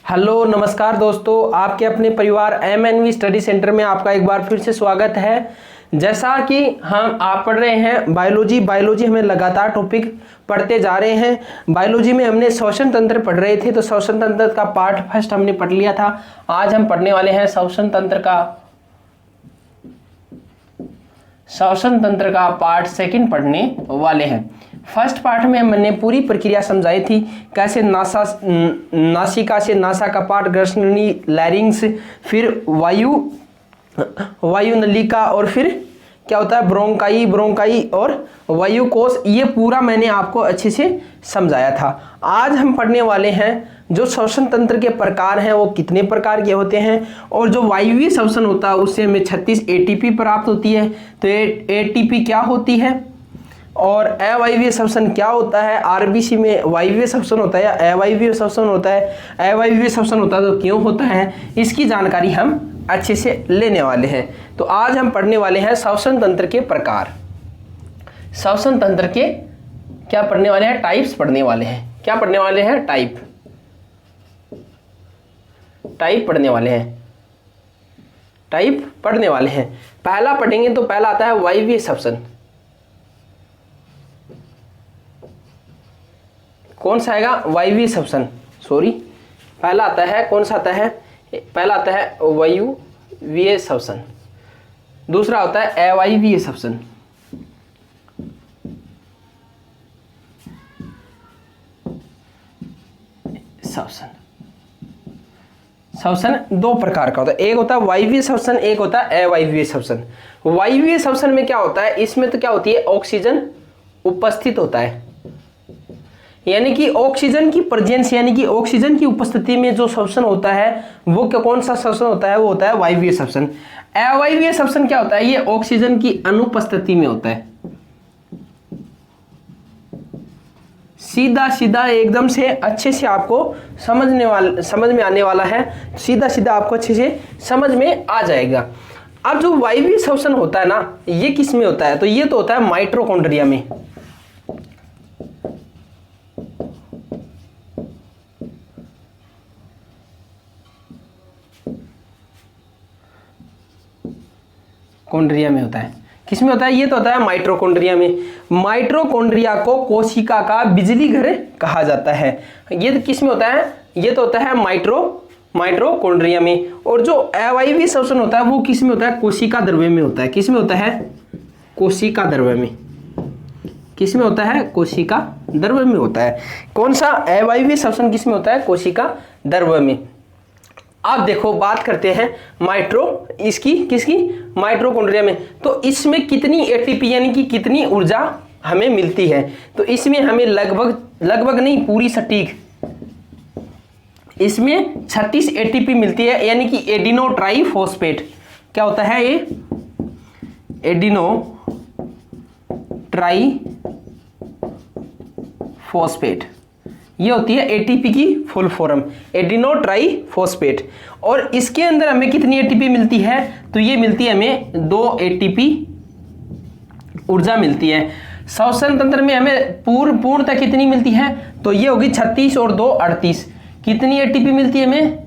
Hello नमस्कार दोस्तों, आपके अपने परिवार MNV स्टडी सेंटर में आपका एक बार फिर से स्वागत है। जैसा कि आप पढ़ रहे हैं बायोलॉजी हमें लगातार टॉपिक पढ़ते जा रहे हैं। बायोलॉजी में हमने श्वसन तंत्र पढ़ रहे थे, तो श्वसन तंत्र का पार्ट फर्स्ट हमने पढ़ लिया था। आज हम पढ़ने वाले हैं श्वसन तंत्र का पार्ट सेकंड पढ़ने वाले हैं। फर्स्ट पार्ट में मैंने पूरी प्रक्रिया समझाई थी, कैसे नासिका से नासा का पार्ट, ग्रसनी, लैरिंग्स, फिर वायु नलिका, और फिर क्या होता है ब्रोंकाई और वायुकोश। ये पूरा मैंने आपको अच्छे से समझाया था। आज हम पढ़ने वाले हैं जो श्वसन तंत्र के प्रकार हैं वो कितने प्रकार के होते हैं, और जो वायवीय श्वसन होता है उससे हमें 36 ATP प्राप्त होती है। तो ATP क्या होती है और अवायवीय श्वसन क्या होता है, RBC में वायवीय श्वसन होता है या अवायवीय श्वसन होता है, अवायवीय श्वसन होता है तो क्यों होता है, इसकी जानकारी हम अच्छे से लेने वाले हैं। तो आज हम पढ़ने वाले हैं श्वसन तंत्र के प्रकार। श्वसन तंत्र के क्या पढ़ने वाले हैं, टाइप्स पढ़ने वाले हैं। क्या पढ़ने वाले हैं, टाइप पढ़ने वाले हैं। पहला पढ़ेंगे तो पहला आता है वायवीय श्वसन। कौन सा आएगा, वायवीय श्वसन। पहला आता है, कौन सा आता है, पहला आता है वायवीय श्वसन, दूसरा होता है अवायवीय श्वसन। श्वसन दो प्रकार का होता है, एक होता है वायवीय श्वसन, एक होता है अवायवीय श्वसन। वायवीय श्वसन में क्या होता है, इसमें तो क्या होती है, ऑक्सीजन उपस्थित होता है, यानी कि ऑक्सीजन की प्रेजेंस, यानी कि ऑक्सीजन की उपस्थिति में जो श्वसन होता है वो कौन सा श्वसन होता है, वो होता है वायवीय श्वसन। अवायवीय श्वसन क्या होता है, ये ऑक्सीजन की अनुपस्थिति में होता है। सीधा एकदम से अच्छे से आपको समझ में आने वाला है, सीधा आपको अच्छे से समझ में आ जाएगा। अब जो वायवीय श्वसन होता है ना, ये किस में होता है, तो ये तो होता है माइटोकॉन्ड्रिया में। कॉन्ड्रिया में होता है। किस में होता है, ये तो होता है माइटोकॉन्ड्रिया में। माइटोकॉन्ड्रिया को कोशिका का बिजली घर कहा जाता है। ये किस में होता है, ये तो होता है माइटोकॉन्ड्रिया में। और जो अवायवीय श्वसन होता है वो किस में होता है, कोशिका द्रव्य में होता है। किस में होता है, कोशिका द्रव्य में। किस में होता है, कोशिका द्रव्य में होता है। कौन सा, अवायवीय श्वसन किस में होता है, कोशिका द्रव्य में। अब देखो बात करते हैं किसकी, माइटोकॉन्ड्रिया में। तो इसमें कितनी ATP यानी कि कितनी ऊर्जा हमें मिलती है, तो इसमें हमें लगभग नहीं, पूरी सटीक इसमें 36 ATP मिलती है, यानी कि एडिनो ट्राइफॉस्फेट। क्या होता है ये, एडिनो ट्राइफॉस्फेट, ये होती है ATP की फुल फॉर्म, एडिनो ट्राइफॉस्फेट। और इसके अंदर हमें कितनी ATP मिलती है, तो ये मिलती है हमें 2 ATP ऊर्जा मिलती है। श्वसन तंत्र में हमें पूर्णतः कितनी मिलती है, तो ये होगी 36 और 2 38। कितनी ATP मिलती है हमें,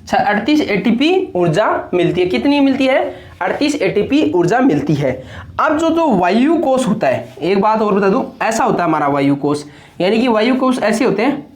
38 ATP ऊर्जा मिलती है। कितनी मिलती है, 38 ATP ऊर्जा मिलती है। अब जो वायुकोश होता है, एक बात और बता दूं, ऐसा होता है हमारा वायुकोश, यानी कि वायुकोश ऐसे होते हैं,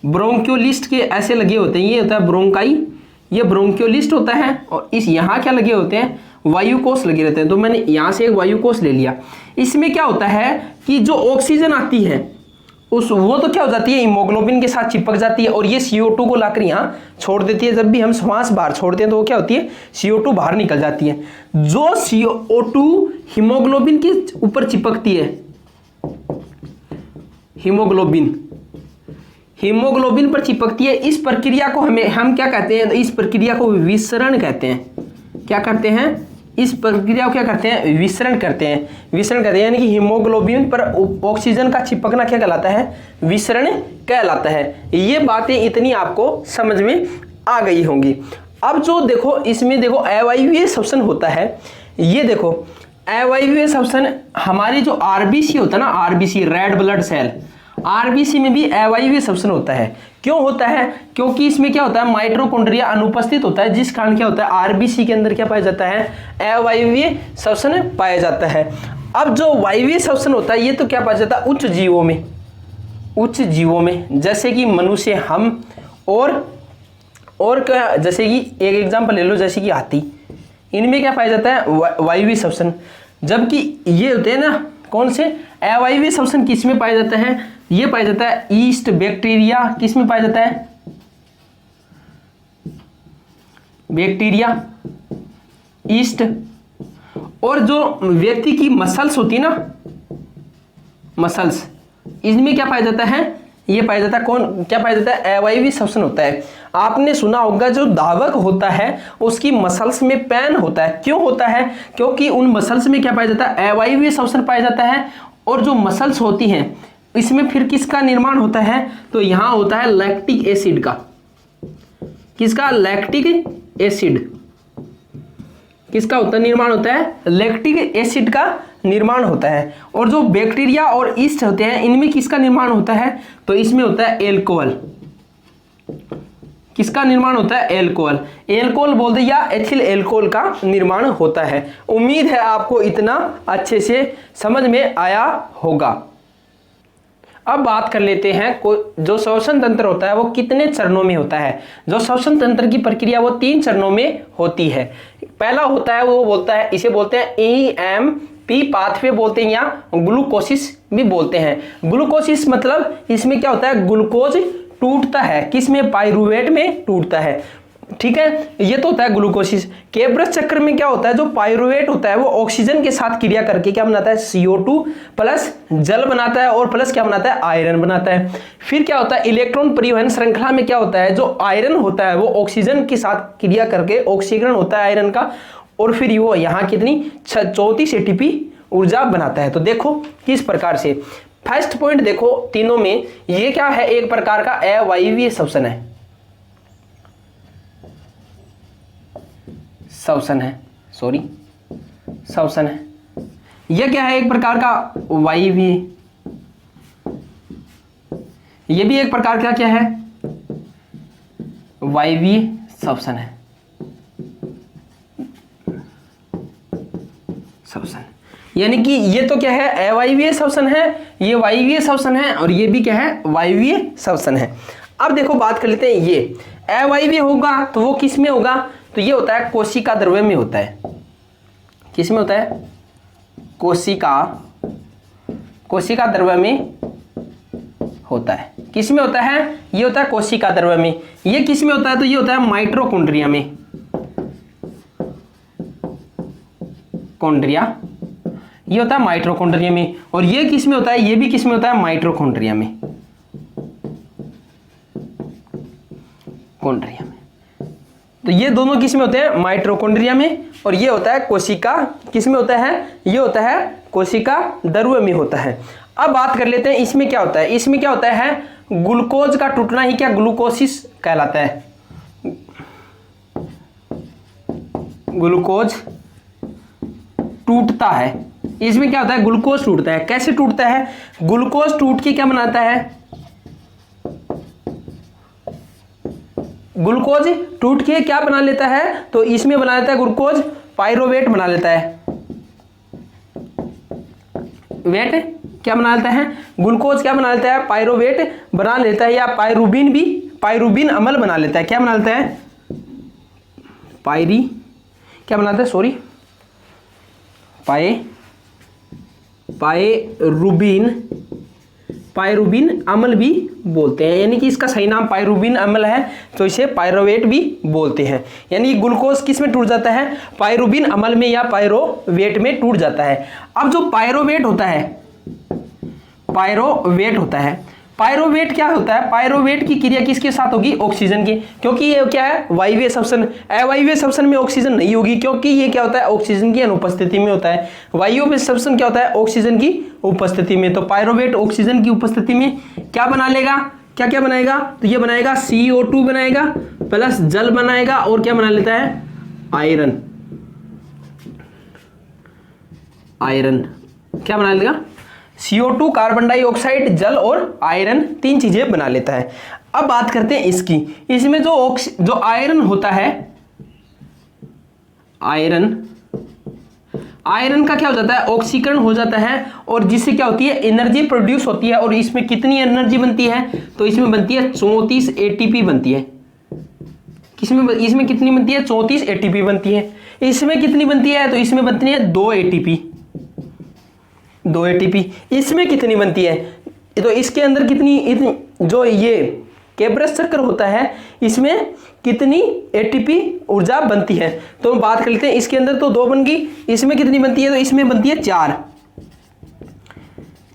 ब्रोंकियोलिस्ट के ऐसे लगे होते हैं। ये होता है ब्रोंकाई, ये ब्रोंकियोलिस्ट होता है, और इस यहाँ क्या लगे होते हैं, वायुकोश लगे रहते हैं। तो मैंने यहाँ से एक वायुकोश ले लिया। इसमें क्या होता है कि जो ऑक्सीजन आती है वो तो क्या हो जाती है, हीमोग्लोबिन के साथ चिपक जाती है, और ये CO2 को लाकर यहाँ छोड़ देती है। जब भी हम श्वास बाहर छोड़ते हैं तो वो क्या होती है, CO2 बाहर निकल जाती है। जो CO2 हीमोग्लोबिन के ऊपर चिपकती है, हीमोग्लोबिन पर चिपकती है, इस प्रक्रिया को हम क्या कहते हैं, इस प्रक्रिया को विसरण कहते हैं। क्या करते हैं, इस प्रक्रिया को क्या करते हैं, विसरण करते हैं। यानी कि हीमोग्लोबिन पर ऑक्सीजन का चिपकना क्या कहलाता है, विसरण कहलाता है। ये बातें इतनी आपको समझ में आ गई होंगी। अब जो देखो इसमें देखो अवायवीय श्वसन होता है, ये देखो अवायवीय श्वसन हमारी जो RBC होता है ना, RBC red blood cell, RBC में भी अवायवीय श्वसन होता है। क्यों होता है? क्योंकि इसमें क्या होता है, माइटोकॉन्ड्रिया अनुपस्थित होता है, जिस कारण क्या होता है, आरबीसी के अंदर क्या पाया जाता है, अवायवीय श्वसन पाया जाता है। अब जो वायवीय श्वसन होता है ये तो क्या पाया जाता है उच्च जीवों में, उच्च जीवों में, जैसे कि मनुष्य, हम और क्या, जैसे कि एक एग्जांपल ले लो, जैसे कि हाथी, इनमें क्या पाया जाता है वायवीय श्वसन। जबकि ये होते हैं ना कौन से, अवायवीय श्वसन किस में पाया जाता है, ये पाया जाता है ईस्ट बैक्टीरिया, किस में पाया जाता है, बैक्टीरिया, ईस्ट। और जो व्यक्ति की मसल्स होती है ना, मसल्स, इनमें क्या पाया जाता है, ये पाया जाता है कौन, क्या पाया जाता है, अवायवीय श्वसन होता है। आपने सुना होगा जो धावक होता है उसकी मसल्स में पेन होता है। क्यों होता है? क्योंकि उन मसल्स में क्या पाया जाता है, अवायवीय श्वसन पाया जाता है। और जो मसल्स होती हैं इसमें फिर किसका निर्माण होता है, तो यहां होता है लैक्टिक एसिड का। किसका? Lactic acid. किसका होता है, निर्माण होता है, लैक्टिक एसिड का निर्माण होता है। और जो बैक्टीरिया और ईस्ट होते हैं इनमें किसका निर्माण होता है, तो इसमें होता है एल्कोहल। किसका निर्माण होता है, एल्कोहल। एल्कोहल बोलते या एथिल एल्कोहल का निर्माण होता है। उम्मीद है आपको इतना अच्छे से समझ में आया होगा। अब बात कर लेते हैं जो श्वसन तंत्र होता है वो कितने चरणों में होता है। जो श्वसन तंत्र की प्रक्रिया वो 3 चरणों में होती है। पहला होता है वो बोलता है, इसे बोलते हैं EMP पाथवे बोलते हैं या ग्लूकोसिस भी बोलते हैं। ग्लूकोसिस मतलब इसमें क्या होता है, ग्लूकोज टूटता है, किसमें, पाइरूवेट में टूटता है। ठीक है, ये तो होता है ग्लूकोसिस। केब्रस चक्र में क्या होता है, जो पाइरूवेट होता है वो ऑक्सीजन के साथ क्रिया करके क्या बनाता है, CO2 प्लस जल बनाता है और प्लस क्या बनाता है, आयरन बनाता है। फिर क्या होता है, इलेक्ट्रॉन परिवहन श्रृंखला में क्या होता है, जो आयरन होता है वो ऑक्सीजन के साथ क्रिया करके ऑक्सीकरण होता है आयरन का, और फिर वो यहाँ कितनी 34 ATP ऊर्जा बनाता है। तो देखो किस प्रकार से, फर्स्ट पॉइंट देखो तीनों में, ये क्या है, एक प्रकार का अवायवीय श्वसन है, श्वसन है, सॉरी श्वसन है। यह क्या है, एक प्रकार का वायवीय, ये भी एक प्रकार का क्या है, वायवीय श्वसन है, श्वसन। यानी कि ये तो क्या है, अवायवीय श्वसन है, ये वायवीय श्वसन है, और ये भी क्या है, वायवीय श्वसन है। अब देखो बात कर लेते हैं, ये अवायवीय होगा तो वो किस में होगा, तो ये होता है कोशिका द्रव्य में होता है। किस में होता है, कोशिका द्रव्य में होता है। किस में होता है, ये होता है कोशिका द्रव्य में। ये किस में होता है, तो ये होता है माइटोकॉन्ड्रिया में, कॉन्ड्रिया, ये होता है माइटोकॉन्ड्रिया में। और ये किस में होता है, ये भी किस में होता है, माइटोकॉन्ड्रिया में, कॉन्ड्रिया में। तो ये दोनों किस में होते हैं, माइटोकॉन्ड्रिया में, और ये होता है कोशिका, किस में होता है, ये होता है कोशिका द्रव्य में होता है। अब बात कर लेते हैं इसमें क्या होता है, इसमें क्या होता है, ग्लूकोज का टूटना ही क्या ग्लूकोसिस कहलाता है। ग्लूकोज टूटता है, इसमें क्या होता है, ग्लूकोज टूटता है। कैसे टूटता है, ग्लूकोज टूट के क्या बनाता है, ग्लूकोज टूट के क्या बना लेता है, तो इसमें बना लेता है ग्लूकोज पाइरोवेट बना लेता है। वेट क्या बना लेता है, ग्लूकोज क्या बना लेता है, पाइरोवेट बना लेता है, या पाइरुबिन भी, पाइरुबिन अम्ल बना लेता है। क्या बना लेता है, क्या बनाता है, सॉरी, पाइरुबिन अम्ल भी बोलते हैं। यानी कि इसका सही नाम पाइरुबिन अम्ल है, तो इसे पाइरोवेट भी बोलते हैं। यानी ग्लूकोज किस में टूट जाता है, पाइरुबिन अम्ल में या पाइरोवेट में टूट जाता है। अब जो पाइरोवेट होता है, पाइरोवेट क्या होता है, पाइरोवेट की क्रिया किसके साथ होगी, ऑक्सीजन की, क्योंकि ये क्या है, वायवीय श्वसन। अवायवीय श्वसन में ऑक्सीजन नहीं होगी, क्योंकि ये क्या होता है, ऑक्सीजन की अनुपस्थिति में होता है। वायवीय श्वसन क्या होता है, ऑक्सीजन की उपस्थिति में। तो पाइरोवेट ऑक्सीजन की उपस्थिति में क्या बना लेगा, क्या क्या बनाएगा, तो ये बनाएगा CO2 बनाएगा प्लस जल बनाएगा, और क्या बना लेता है, आयरन क्या बना लेगा, CO2 कार्बन डाइऑक्साइड, जल और आयरन, 3 चीजें बना लेता है। अब बात करते हैं इसकी, इसमें जो आयरन होता है, आयरन का क्या हो जाता है, ऑक्सीकरण हो जाता है, और जिससे क्या होती है, एनर्जी प्रोड्यूस होती है। और इसमें कितनी एनर्जी बनती है, तो इसमें बनती है 34 ATP बनती है। इसमें कितनी बनती है, 34 ATP बनती है। इसमें कितनी बनती है, तो इसमें बनती है 2 ATP। इसमें कितनी बनती है, तो इसके अंदर कितनी जो ये केब्रस चक्र होता है, इसमें कितनी ATP ऊर्जा बनती है। तो हम बात कर लेते हैं, इसके अंदर तो 2 बन गई, इसमें कितनी बनती है, तो इसमें बनती है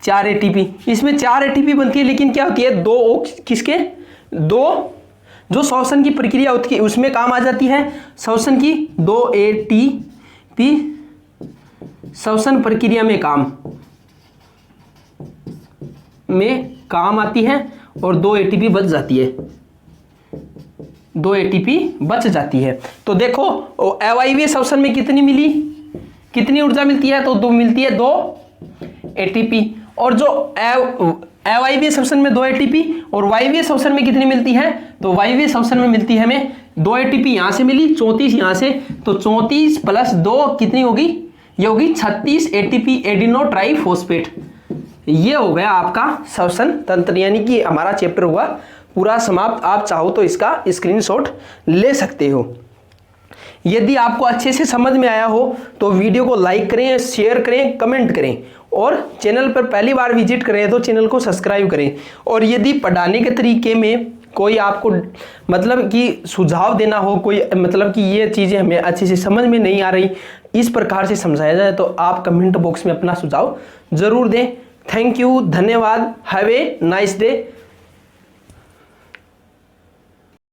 4 ATP। इसमें 4 ATP बनती है, लेकिन क्या होती है, 2 जो श्वसन की प्रक्रिया होती है उसमें काम आ जाती है। श्वसन की 2 ATP श्वसन प्रक्रिया में काम आती है, और 2 ATP बच जाती है, 2 ATP बच जाती है। तो देखो अवायवीय श्वसन में कितनी ऊर्जा मिलती है, तो 2 मिलती है, 2 ATP। और जो अवायवीय श्वसन में 2 ATP, और वायवीय श्वसन में कितनी मिलती है, तो वायवीय श्वसन में मिलती है हमें 2 ATP यहां से मिली, 34 यहां से, तो 34 + 2 कितनी होगी, ये होगी 36 ATP एडिनो ट्राइफॉस्फेट। ये हो गया आपका श्वसन तंत्र, यानी कि हमारा चैप्टर हुआ पूरा समाप्त। आप चाहो तो इसका स्क्रीनशॉट ले सकते हो। यदि आपको अच्छे से समझ में आया हो तो वीडियो को लाइक करें, शेयर करें, कमेंट करें, और चैनल पर पहली बार विजिट करें तो चैनल को सब्सक्राइब करें। और यदि पढ़ाने के तरीके में कोई आपको मतलब कि सुझाव देना हो, कोई मतलब कि ये चीज़ें हमें अच्छे से समझ में नहीं आ रही, इस प्रकार से समझाया जाए, तो आप कमेंट बॉक्स में अपना सुझाव ज़रूर दें। थैंक यू, धन्यवाद, हैव ए नाइस डे।